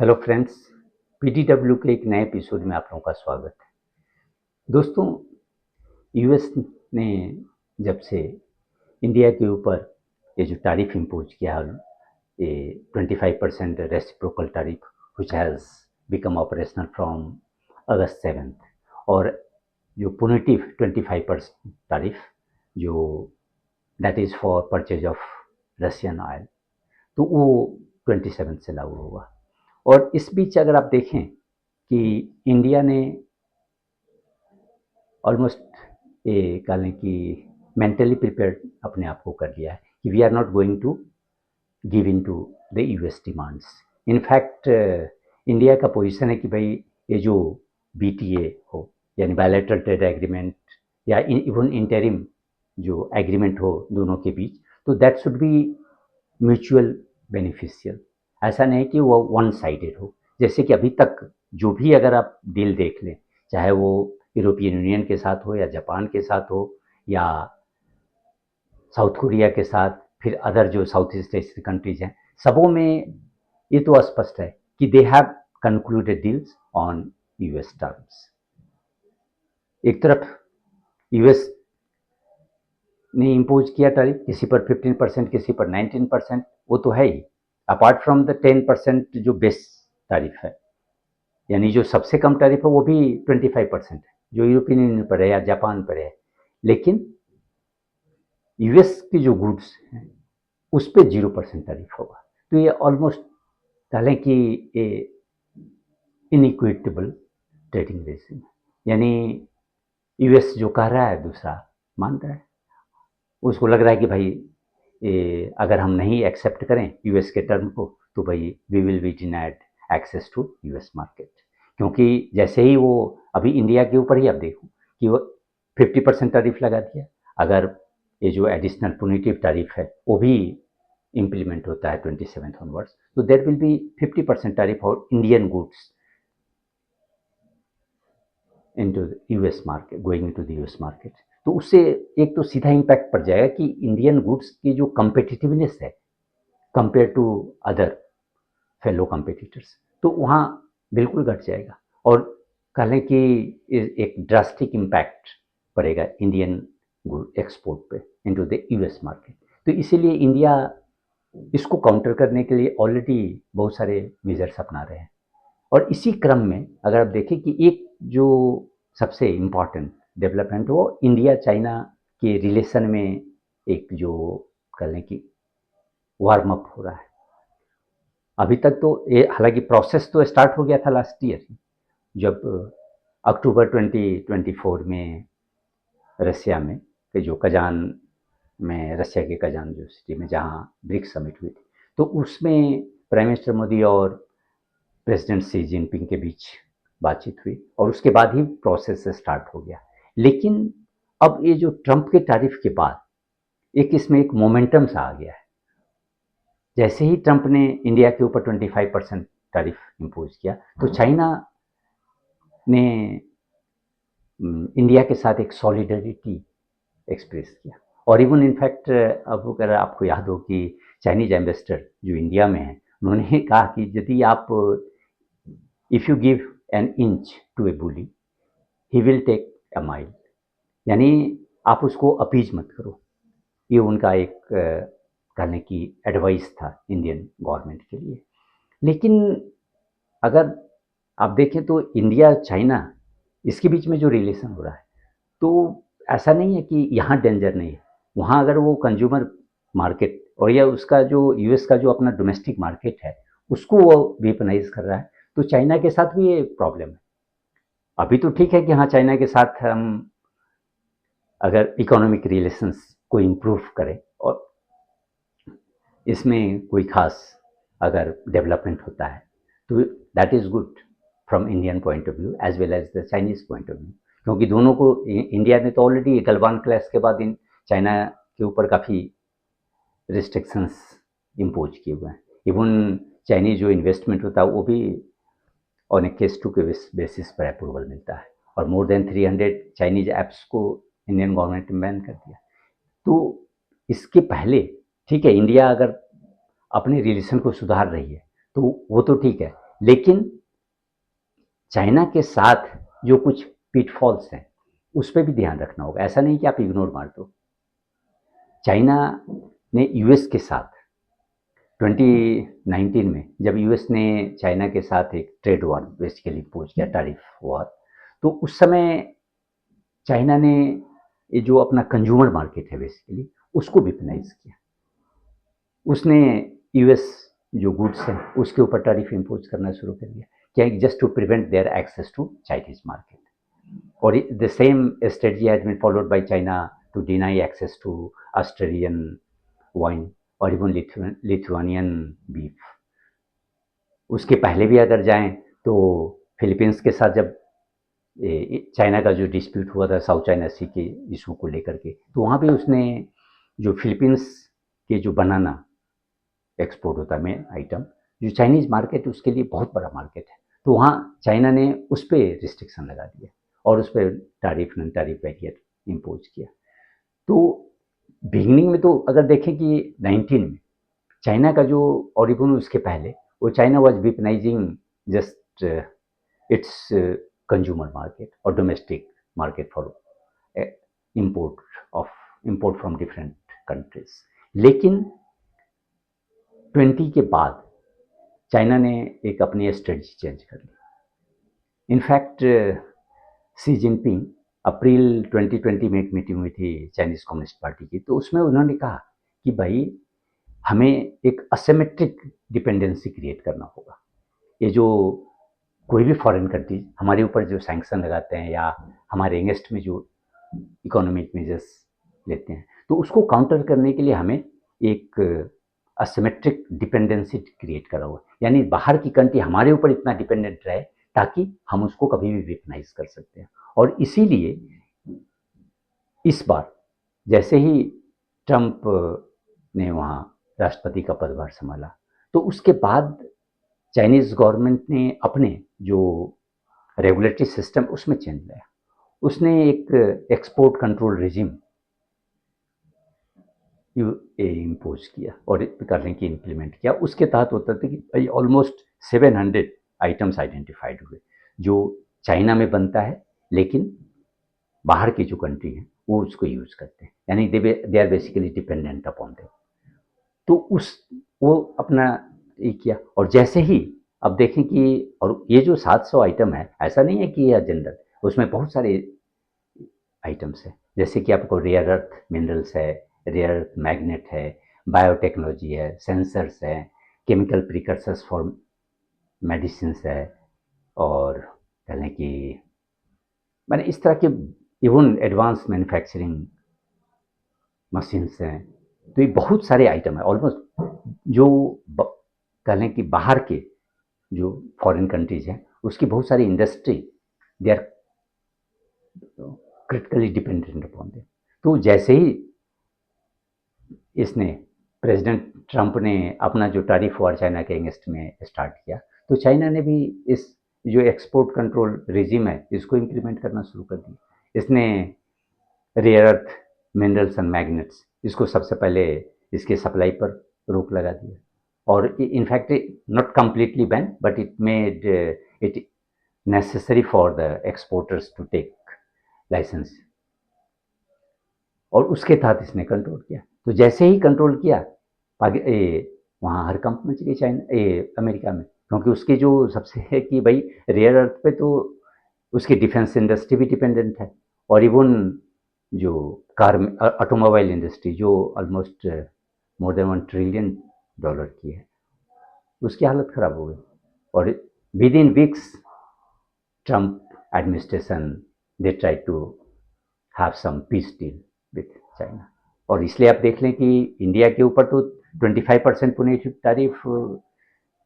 Hello friends, PTW के एक नए एपिसोड में आप लोगों का स्वागत है। दोस्तों, यूएस ने जब से इंडिया के ऊपर ये जो टैरिफ इम्पोज किया है, ये 25% reciprocal tariff which has become operational from August 7th, और जो पुनिटिव 25% टैरिफ जो that is for purchase of Russian oil, तो वो 27 से लागू होगा। और इस बीच अगर आप देखें कि इंडिया ने ऑलमोस्ट ये कह लें कि मेंटली प्रिपेयर्ड अपने आप को कर लिया है कि we are not going to give in to the US demands. In fact India का पोजीशन है कि भाई ये जो बीटीए हो यानी बायलैटरल ट्रेड एग्रीमेंट या इवन इंटरिम जो एग्रीमेंट हो दोनों के बीच, तो that should be mutual beneficial. ऐसा नहीं कि वो वन साइडेड हो। जैसे कि अभी तक जो भी अगर आप डील देख लें, चाहे वो यूरोपियन यूनियन के साथ हो या जापान के साथ हो या साउथ कोरिया के साथ, फिर अदर जो साउथ ईस्ट एशियन कंट्रीज हैं, सबों में ये तो स्पष्ट है कि they have concluded deals on US terms. एक तरफ यूएस ने इम्पोज किया टैरिफ, किसी पर 15%, किसी पर 19%, वो तो है ही, अपार्ट फ्रॉम द 10% जो बेस टैरिफ है, यानी जो सबसे कम टैरिफ है वो भी 25% है जो यूरोपियन यूनियन पर है या जापान पर है। लेकिन यूएस की जो गुड्स हैं उस पर 0% टैरिफ होगा। तो ये ऑलमोस्ट कह लें कि ये इनइक्विटेबल ट्रेडिंग रेजिम है, यानी यूएस जो कह रहा है दूसरा मान रहा है। उसको लग रहा है कि भाई अगर हम नहीं एक्सेप्ट करें यूएस के टर्म को तो भाई we will be denied access to US market. क्योंकि जैसे ही वो अभी इंडिया के ऊपर ही आप देखो कि वो 50% टैरिफ लगा दिया, अगर ये जो एडिशनल पुनिटिव टैरिफ है वो भी इम्प्लीमेंट होता है 27 ऑनवर्ड्स, तो देयर विल बी 50% टैरिफ और Indian goods into the US market, going into the US market. तो उससे एक तो सीधा इम्पैक्ट पड़ जाएगा कि इंडियन गुड्स की जो कम्पिटिटिवनेस है compare to other fellow competitors, तो वहाँ बिल्कुल घट जाएगा। और कह लें कि एक ड्रास्टिक इम्पैक्ट पड़ेगा इंडियन गुड एक्सपोर्ट पे इनटू द यूएस मार्केट। तो इसीलिए इंडिया इसको काउंटर करने के लिए ऑलरेडी बहुत सारे मेजर्स अपना रहे हैं। और इसी क्रम में अगर आप देखें कि एक जो सबसे इम्पॉर्टेंट डेवलपमेंट वो इंडिया चाइना के रिलेशन में एक जो कह लें कि वार्म अप हो रहा है। अभी तक तो ये हालांकि प्रोसेस तो स्टार्ट हो गया था लास्ट ईयर, जब अक्टूबर 2024 में रसिया में कि जो कजान में, रसिया के कजान जो सिटी में जहाँ ब्रिक्स समिट हुई थी, तो उसमें प्राइम मिनिस्टर मोदी और प्रेसिडेंट शी जिनपिंग के बीच बातचीत हुई और उसके बाद ही प्रोसेस स्टार्ट हो गया। लेकिन अब ये जो ट्रंप के टैरिफ के बाद एक इसमें एक मोमेंटम सा आ गया है। जैसे ही ट्रंप ने इंडिया के ऊपर 25% टैरिफ इम्पोज किया तो चाइना ने इंडिया के साथ एक सॉलिडरिटी एक्सप्रेस किया। और इवन इनफैक्ट अब अगर आपको याद हो कि चाइनीज एम्बेसडर जो इंडिया में है, उन्होंने कहा कि यदि आप if you give an inch to a bully he will take a mile, यानी आप उसको अपीज मत करो। ये उनका एक कहने की एडवाइस था इंडियन गवर्नमेंट के लिए। लेकिन अगर आप देखें तो इंडिया चाइना इसके बीच में जो रिलेशन हो रहा है, तो ऐसा नहीं है कि यहाँ डेंजर नहीं है। वहाँ अगर वो कंज्यूमर मार्केट और या उसका जो यूएस का जो अपना डोमेस्टिक मार्केट है उसको वो वेपनाइज कर रहा है, तो चाइना के साथ भी ये प्रॉब्लम है। अभी तो ठीक है कि हाँ चाइना के साथ हम अगर इकोनॉमिक रिलेशंस को इम्प्रूव करें और इसमें कोई खास अगर डेवलपमेंट होता है तो that is good from Indian point of view as well as the Chinese point of view. क्योंकि दोनों को इंडिया ने तो ऑलरेडी गलवान क्लैश के बाद इन चाइना के ऊपर काफ़ी रिस्ट्रिक्शंस इम्पोज किए हुए हैं। इवन चाइनीज जो इन्वेस्टमेंट होता है वो भी on a case to case basis पर अप्रूवल मिलता है, और मोर देन 300 चाइनीज ऐप्स को इंडियन गवर्नमेंट ने बैन कर दिया। तो इसके पहले ठीक है इंडिया अगर अपने रिलेशन को सुधार रही है तो वो तो ठीक है, लेकिन चाइना के साथ जो कुछ पिटफॉल्स हैं उस पर भी ध्यान रखना होगा। ऐसा नहीं कि आप इग्नोर मार दो। चाइना ने यूएस के साथ 2019 में जब यूएस ने चाइना के साथ एक ट्रेड वॉर बेसिकली पोज किया, टैरिफ वॉर, तो उस समय चाइना ने ये जो अपना कंज्यूमर मार्केट है बेसिकली उसको वेपनाइज किया। उसने यूएस जो गुड्स हैं उसके ऊपर टैरिफ इम्पोज करना शुरू कर दिया, क्या, just to prevent their access to Chinese market. और the same strategy has been followed by China to deny access to Australian wine और इवन लिथुआनियन बीफ। उसके पहले भी अगर जाएं तो फिलीपींस के साथ जब चाइना का जो डिस्प्यूट हुआ था साउथ चाइना सी के इशू को लेकर के, तो वहाँ भी उसने जो फिलीपींस के जो बनाना एक्सपोर्ट होता है मेन आइटम, जो चाइनीज मार्केट उसके लिए बहुत बड़ा मार्केट है, तो वहाँ चाइना ने उस पर रिस्ट्रिक्शन लगा दिया और उस पर tariff non tariff barrier impose किया। तो बिगनिंग में तो अगर देखें कि 19 में चाइना का जो, और इवन उसके पहले वो China was weaponizing just its consumer market और domestic market for import from different countries. लेकिन 20 के बाद चाइना ने एक अपनी स्ट्रेटजी चेंज कर ली। इनफैक्ट सी जिनपिंग अप्रैल 2020 में एक मीटिंग हुई थी चाइनीज कम्युनिस्ट पार्टी की, तो उसमें उन्होंने कहा कि भाई हमें एक असिमेट्रिक डिपेंडेंसी क्रिएट करना होगा। ये जो कोई भी फॉरेन कंट्री हमारे ऊपर जो सैंक्शन लगाते हैं या हमारे अगेंस्ट में जो इकोनॉमिक मेजर्स लेते हैं, तो उसको काउंटर करने के लिए हमें एक असिमेट्रिक डिपेंडेंसी क्रिएट करा हुआ, यानी बाहर की कंट्री हमारे ऊपर इतना डिपेंडेंट रहे ताकि हम उसको कभी भी वेपनाइज कर सकते हैं। और इसीलिए इस बार जैसे ही ट्रंप ने वहाँ राष्ट्रपति का पदभार संभाला, तो उसके बाद चाइनीज गवर्नमेंट ने अपने जो रेगुलेटरी सिस्टम उसमें चेंज लाया। उसने एक एक्सपोर्ट कंट्रोल रिजिम इम्पोज किया और करने की इम्प्लीमेंट किया। उसके तहत होता था कि भाई ऑलमोस्ट 700 आइटम्स आइडेंटिफाइड हुए जो चाइना में बनता है लेकिन बाहर की जो कंट्री है वो उसको यूज करते हैं, यानी they are basically dependent upon them. तो वो अपना ये किया। और जैसे ही अब देखें कि और ये जो 700 आइटम है, ऐसा नहीं है कि यह जनरल, उसमें बहुत सारे आइटम्स है, जैसे कि आपको रेयर अर्थ मिनरल्स है, रेयर अर्थ मैग्नेट है, बायोटेक्नोलॉजी है, सेंसर्स है, केमिकल प्रिकर्सर्स फॉर मेडिसिन है, और कहने की मैंने इस तरह के इवन एडवांस मैन्युफैक्चरिंग मशीन्स हैं। तो ये बहुत सारे आइटम है ऑलमोस्ट जो कहने की बाहर के जो फॉरेन कंट्रीज हैं उसकी बहुत सारी industry they are critically dependent upon them. तो जैसे ही इसने प्रेसिडेंट ट्रंप ने अपना जो टैरिफ वॉर चाइना के अगेंस्ट में स्टार्ट किया, तो चाइना ने भी इस जो एक्सपोर्ट कंट्रोल रिजिम है इसको इम्प्लीमेंट करना शुरू कर दिया। इसने rare earth minerals and magnets इसको सबसे पहले इसके सप्लाई पर रोक लगा दिया, और in fact not completely ban but it made it necessary for the exporters to take licence, और उसके तहत इसने कंट्रोल किया। तो जैसे ही कंट्रोल किया वहाँ हड़कंप मच गई अमेरिका में, क्योंकि उसकी जो सबसे है कि भाई रेयर अर्थ पे तो उसकी डिफेंस इंडस्ट्री भी डिपेंडेंट है, और इवन जो कार ऑटोमोबाइल इंडस्ट्री जो ऑलमोस्ट मोर देन $1 ट्रिलियन की है, उसकी हालत खराब हो गई। और within weeks Trump administration they try to have some peace deal with China. और इसलिए आप देख लें कि इंडिया के ऊपर तो 25% पुनेटिव टैरिफ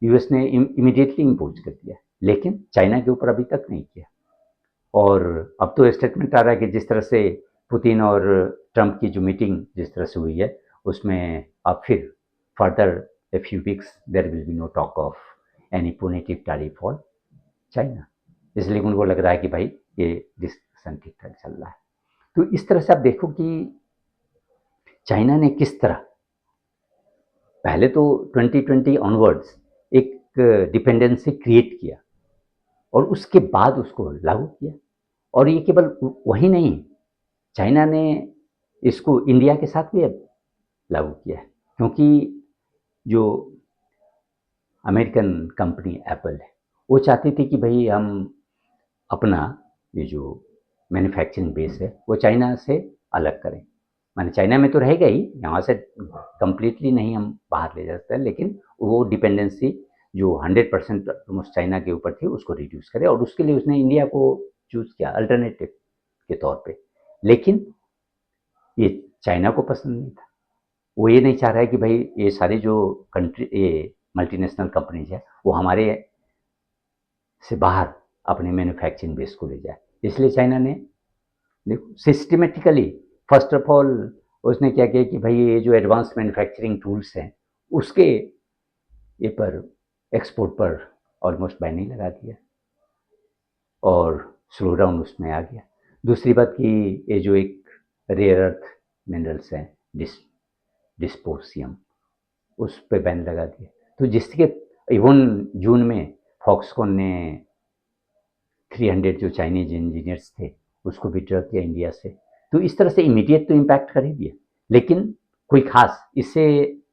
यूएस ने इमीडिएटली इम्पोज कर दिया, लेकिन चाइना के ऊपर अभी तक नहीं किया। और अब तो स्टेटमेंट आ रहा है कि जिस तरह से पुतिन और ट्रंप की जो मीटिंग जिस तरह से हुई है उसमें अब फिर further a few weeks there will be no talk of any punitive tariff for China. इसलिए उनको लग रहा है कि भाई ये डिस्कशन ठीक ठाक चल रहा है। तो इस तरह से आप देखो कि चाइना ने किस तरह पहले तो 2020 ऑनवर्ड्स एक डिपेंडेंसी क्रिएट किया और उसके बाद उसको लागू किया। और ये केवल वही नहीं, चाइना ने इसको इंडिया के साथ भी अब लागू किया है, क्योंकि जो अमेरिकन कंपनी एप्पल है, वो चाहती थी कि भाई हम अपना ये जो मैन्युफैक्चरिंग बेस है वो चाइना से अलग करें। माने चाइना में तो रहेगा ही, यहाँ से कंप्लीटली नहीं हम बाहर ले जा सकते हैं, लेकिन वो डिपेंडेंसी जो 100% ऑलमोस्ट चाइना के ऊपर थी उसको रिड्यूस करे, और उसके लिए उसने इंडिया को चूज़ किया अल्टरनेटिव के तौर पे। लेकिन ये चाइना को पसंद नहीं था। वो ये नहीं चाह रहा है कि भाई ये सारी जो कंट्री, ये मल्टीनेशनल कंपनीज है, वो हमारे से बाहर अपने मैन्युफैक्चरिंग बेस को ले जाए। इसलिए चाइना ने देखो सिस्टमेटिकली फर्स्ट ऑफ ऑल उसने क्या किया कि भाई ये जो एडवांस मैन्युफैक्चरिंग टूल्स हैं उसके ये पर एक्सपोर्ट पर ऑलमोस्ट बैन ही लगा दिया और स्लो डाउन उसमें आ गया। दूसरी बात कि ये जो एक रेयर अर्थ मिनरल्स हैं, डिस्पोसियम, उस पे बैन लगा दिया। तो जिसके इवन जून में फॉक्सकॉन ने 300 जो चाइनीज इंजीनियर्स थे उसको विड्रॉ किया इंडिया से। तो इस तरह से इमीडिएट तो इम्पैक्ट कर ही दिया, लेकिन कोई खास इससे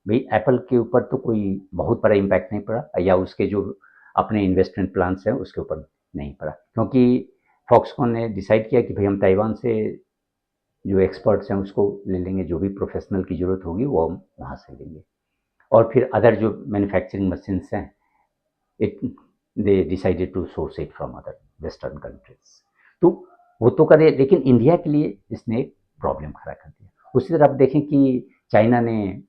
भाई एप्पल के ऊपर तो कोई बहुत बड़ा इम्पैक्ट नहीं पड़ा, या उसके जो अपने इन्वेस्टमेंट प्लान्स हैं उसके ऊपर नहीं पड़ा, क्योंकि फॉक्सकॉन ने डिसाइड किया कि भाई हम ताइवान से जो एक्सपर्ट्स हैं उसको ले लेंगे, जो भी प्रोफेशनल की ज़रूरत होगी वो हम वहाँ से लेंगे, और फिर अदर जो मैन्युफैक्चरिंग मशीन्स हैं it they decided to source it from other western countries. तो वो तो करे, लेकिन इंडिया के लिए इसने एक प्रॉब्लम खड़ा कर दिया। उसी तरह आप देखें कि चाइना ने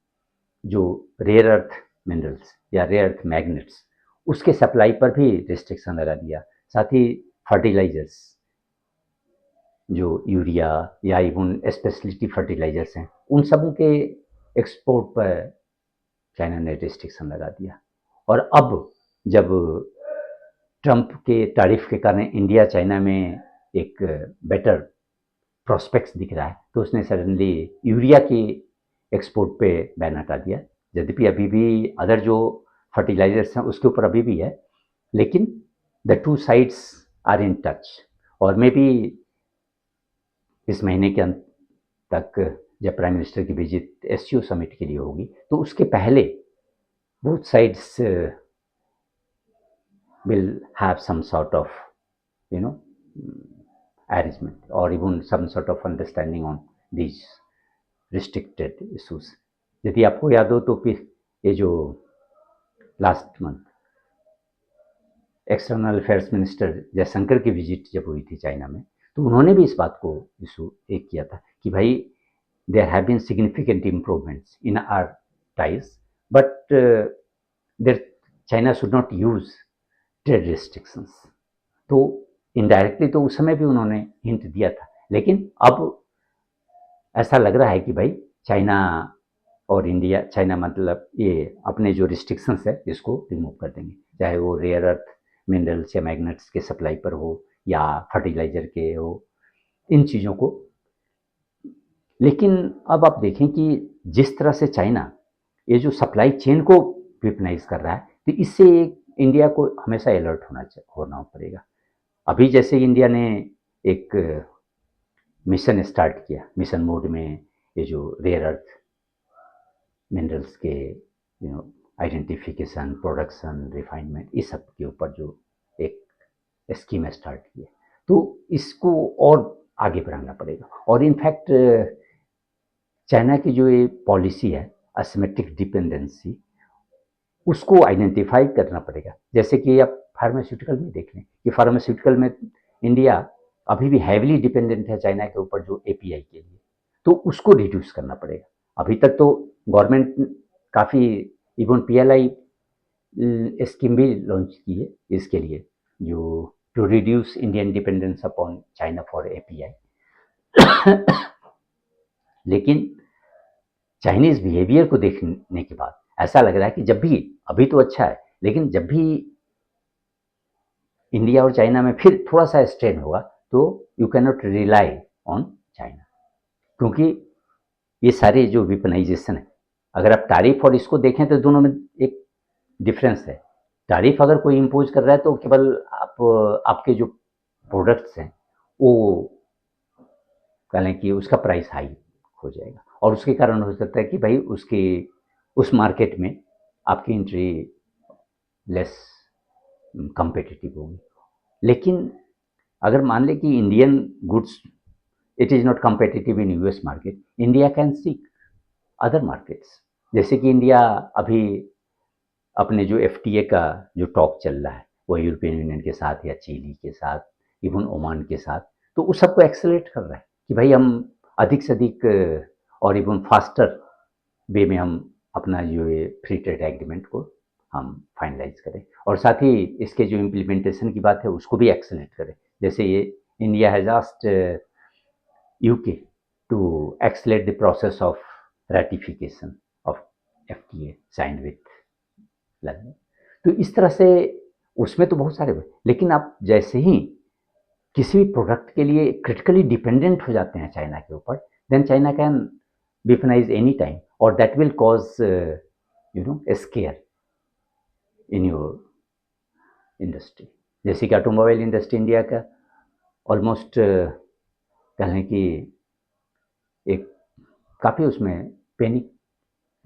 जो रेयर अर्थ मिनरल्स या रेयर अर्थ मैग्नेट्स उसके सप्लाई पर भी रिस्ट्रिक्शन लगा दिया। साथ ही फर्टिलाइजर्स जो यूरिया या इवन स्पेशलिटी फर्टिलाइजर्स हैं उन सबों के एक्सपोर्ट पर चाइना ने रिस्ट्रिक्शन लगा दिया। और अब जब ट्रंप के टैरिफ के कारण इंडिया चाइना में एक बेटर प्रोस्पेक्ट्स दिख रहा है, तो उसने सडनली यूरिया की एक्सपोर्ट पे बैन हटा दिया। यद्यपि अभी भी अदर जो फर्टिलाइजर्स हैं उसके ऊपर अभी भी है, लेकिन the two sides are in touch. और मे बी इस महीने के अंत तक जब प्राइम मिनिस्टर की विजिट एससीओ समिट के लिए होगी, तो उसके पहले both sides will have some sort of, you know, arrangement or even some sort of understanding on these restricted issues. यदि आपको याद हो तो फिर ये जो last month external affairs minister Jaishankar की विजिट जब हुई थी चाइना में, तो उन्होंने भी इस बात को इशू एक किया था कि भाई there have been significant improvements in our ties, but there China should not use trade restrictions. तो इनडायरेक्टली तो उस समय भी उन्होंने हिंट दिया था, लेकिन अब ऐसा लग रहा है कि भाई चाइना और इंडिया, चाइना मतलब ये अपने जो रिस्ट्रिक्शंस है इसको रिमूव कर देंगे, चाहे वो रेयर अर्थ मिनरल्स या मैग्नेट्स के सप्लाई पर हो या फर्टिलाइजर के हो, इन चीज़ों को। लेकिन अब आप देखें कि जिस तरह से चाइना ये जो सप्लाई चेन को विपनाइज कर रहा है, तो इससे इंडिया को हमेशा अलर्ट होना पड़ेगा। अभी जैसे इंडिया ने एक मिशन स्टार्ट किया, मिशन मोड में ये जो रेयर अर्थ मिनरल्स के आइडेंटिफिकेशन, प्रोडक्शन, रिफाइनमेंट, इस सब के ऊपर जो एक स्कीम स्टार्ट की है, तो इसको और आगे बढ़ाना पड़ेगा। और इनफैक्ट चाइना की जो ये पॉलिसी है असिमेट्रिक डिपेंडेंसी, उसको आइडेंटिफाई करना पड़ेगा। जैसे कि आप फार्मास्यूटिकल में देख लें कि फार्मास्यूटिकल में इंडिया अभी भी हैविली डिपेंडेंट है चाइना के ऊपर जो एपीआई के लिए, तो उसको रिड्यूस करना पड़ेगा। अभी तक तो गवर्नमेंट काफ़ी इवन पीएलआई स्कीम भी लॉन्च की है इसके लिए, जो to reduce Indian dependence upon China for API. लेकिन चाइनीज बिहेवियर को देखने के बाद ऐसा लग रहा है कि जब भी, अभी तो अच्छा है, लेकिन जब भी इंडिया और चाइना में फिर थोड़ा सा स्ट्रेन होगा तो you can not rely on China, क्योंकि ये सारे जो वेपनाइजेशन है, अगर आप तारीफ और इसको देखें तो दोनों में एक डिफरेंस है। तारीफ अगर कोई इम्पोज कर रहा है तो केवल आपके जो प्रोडक्ट्स हैं वो कहें कि उसका प्राइस हाई हो जाएगा और उसके कारण हो सकता है कि भाई उसके उस मार्केट में आपकी एंट्री लेस कंपेटिटिव होगी। लेकिन अगर मान लें कि Indian goods it is not competitive in US market, India can seek other markets. जैसे कि इंडिया अभी अपने जो एफटीए का जो टॉक चल रहा है वो यूरोपियन यूनियन के साथ या चिली के साथ, इवन ओमान के साथ, तो उस सबको एक्सेलरेट कर रहा है कि भाई हम अधिक से अधिक और इवन फास्टर वे में हम अपना जो ये फ्री ट्रेड एग्रीमेंट को हम फाइनलाइज करें और साथ ही इसके जो इम्प्लीमेंटेशन की बात है उसको भी एक्सेलरेट करें। जैसे ये India has asked UK to accelerate the process of ratification of FTA sign with London. तो इस तरह से उसमें तो बहुत सारे, लेकिन आप जैसे ही किसी भी प्रोडक्ट के लिए क्रिटिकली डिपेंडेंट हो जाते हैं चाइना के ऊपर, then China can weaponize any time or that will cause a scare in your industry। जैसे कि ऑटोमोबाइल इंडस्ट्री इंडिया का ऑलमोस्ट कह लें कि एक काफ़ी उसमें पैनिक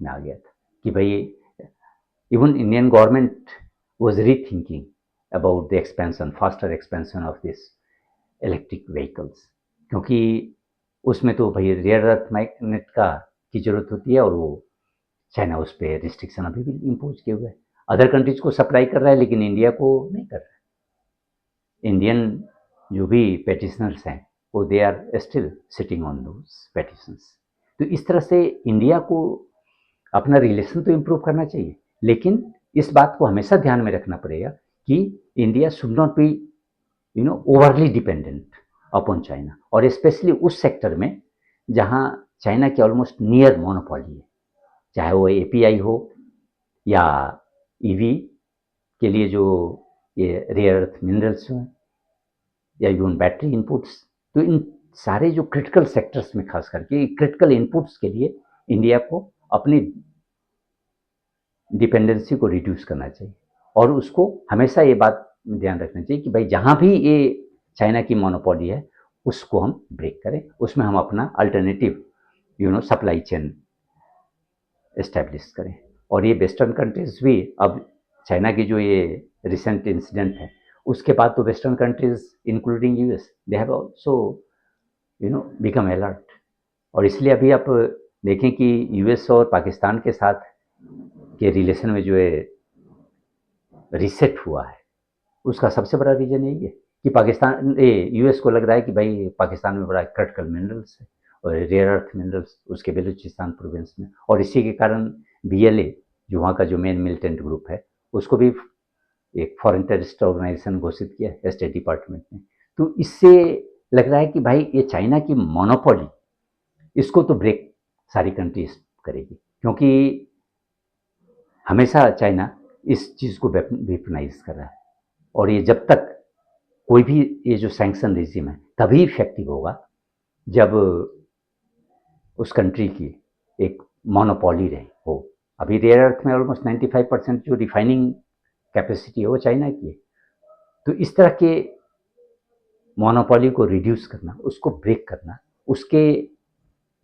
में आ गया था कि भाई even Indian government was rethinking about the expansion, faster expansion of this electric vehicles, क्योंकि उसमें तो भाई रेयर अर्थ मैग्नेट का की ज़रूरत होती है और वो चाइना उस पर रिस्ट्रिक्शन अभी भी इम्पोज किए हुए है। अदर कंट्रीज को सप्लाई कर रहा है लेकिन इंडिया को नहीं कर रहा है। इंडियन जो भी पेटिशनर्स हैं वो they are still sitting on those petitions. तो इस तरह से इंडिया को अपना रिलेशन तो इम्प्रूव करना चाहिए, लेकिन इस बात को हमेशा ध्यान में रखना पड़ेगा कि India should not be overly dependent upon China, और स्पेशली उस सेक्टर में जहाँ चाइना की ऑलमोस्ट नियर मोनोपोली है, चाहे वो एपीआई हो या ईवी के लिए जो ये रेयर अर्थ मिनरल्स हैं या इवन बैटरी इनपुट्स। तो इन सारे जो क्रिटिकल सेक्टर्स में खास करके क्रिटिकल इनपुट्स के लिए इंडिया को अपनी डिपेंडेंसी को रिड्यूस करना चाहिए और उसको हमेशा ये बात ध्यान रखना चाहिए कि भाई जहाँ भी ये चाइना की मोनोपोली है उसको हम ब्रेक करें, उसमें हम अपना अल्टरनेटिव सप्लाई चेन इस्टेब्लिश करें। और ये वेस्टर्न कंट्रीज भी अब चाइना की जो ये रिसेंट इंसिडेंट है उसके बाद तो western countries including US they have also become alert. और इसलिए अभी आप देखें कि यूएस और पाकिस्तान के साथ के रिलेशन में जो है रीसेट हुआ है उसका सबसे बड़ा रीजन यही है कि पाकिस्तान यूएस को लग रहा है कि भाई पाकिस्तान में बड़ा क्रिटिकल मिनरल्स है और रेयर अर्थ मिनरल्स उसके बलूचिस्तान प्रोविंस में, और इसी के कारण बीएलए जो वहाँ का जो मेन मिलिटेंट ग्रुप है उसको भी एक फॉरेन टेररिस्ट ऑर्गेनाइजेशन घोषित किया स्टेट डिपार्टमेंट ने। तो इससे लग रहा है कि भाई ये चाइना की मोनोपोली इसको तो ब्रेक सारी कंट्रीज करेगी, क्योंकि हमेशा चाइना इस चीज़ को वेपनाइज कर रहा है और ये जब तक कोई भी ये जो सैंक्शन रेजिम है तभी इफेक्टिव होगा जब उस कंट्री की एक मोनोपोली रहे हो। अभी रेयर अर्थ में ऑलमोस्ट 95% जो रिफाइनिंग कैपेसिटी है वो चाइना की है। तो इस तरह के मोनोपोली को रिड्यूस करना, उसको ब्रेक करना, उसके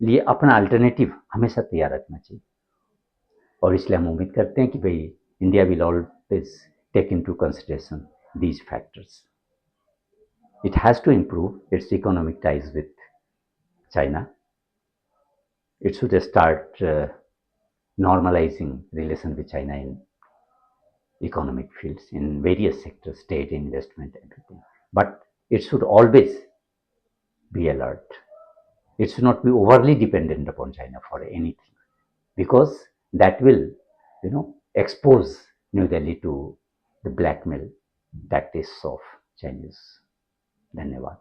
लिए अपना अल्टरनेटिव हमेशा तैयार रखना चाहिए। और इसलिए हम उम्मीद करते हैं कि भाई India will always take into consideration these factors. It has to improve its economic ties with China. It should start normalizing relation with China in economic fields, in various sectors, state investment, everything. But it should always be alert. It should not be overly dependent upon China for anything, because that will, expose New Delhi to the blackmail tactics of Chinese। धन्यवाद।